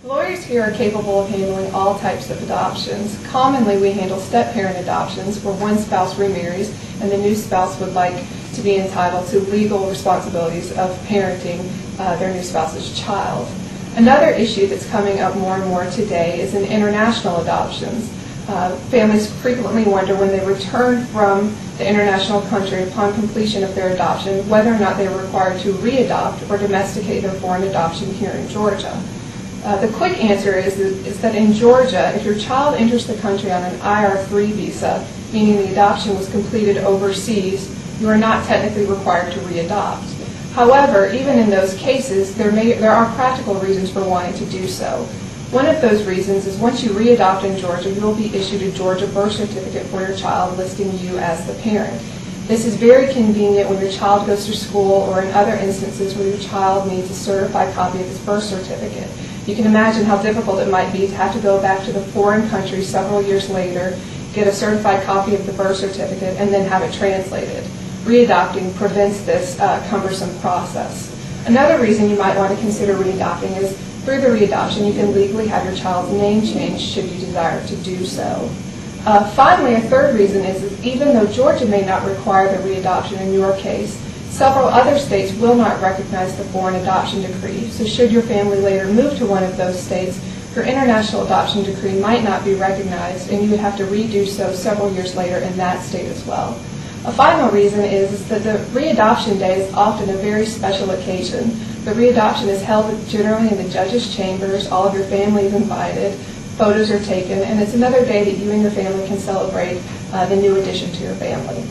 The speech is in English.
Lawyers here are capable of handling all types of adoptions. Commonly, we handle step-parent adoptions where one spouse remarries and the new spouse would like to be entitled to legal responsibilities of parenting their new spouse's child. Another issue that's coming up more and more today is in international adoptions. Families frequently wonder when they return from the international country upon completion of their adoption whether or not they are required to re-adopt or domesticate their foreign adoption here in Georgia. The quick answer is that in Georgia, if your child enters the country on an IR3 visa, meaning the adoption was completed overseas, you are not technically required to re-adopt. However, even in those cases, there are practical reasons for wanting to do so. One of those reasons is once you re-adopt in Georgia, you will be issued a Georgia birth certificate for your child listing you as the parent. This is very convenient when your child goes to school or in other instances where your child needs a certified copy of his birth certificate. You can imagine how difficult it might be to have to go back to the foreign country several years later, get a certified copy of the birth certificate, and then have it translated. Readopting prevents this cumbersome process. Another reason you might want to consider readopting is through the readoption you can legally have your child's name changed should you desire to do so. Finally, a third reason is even though Georgia may not require the readoption in your case, several other states will not recognize the foreign adoption decree. So should your family later move to one of those states, your international adoption decree might not be recognized and you would have to redo so several years later in that state as well. A final reason is that the readoption day is often a very special occasion. The readoption is held generally in the judge's chambers, all of your family is invited, photos are taken, and it's another day that you and your family can celebrate the new addition to your family.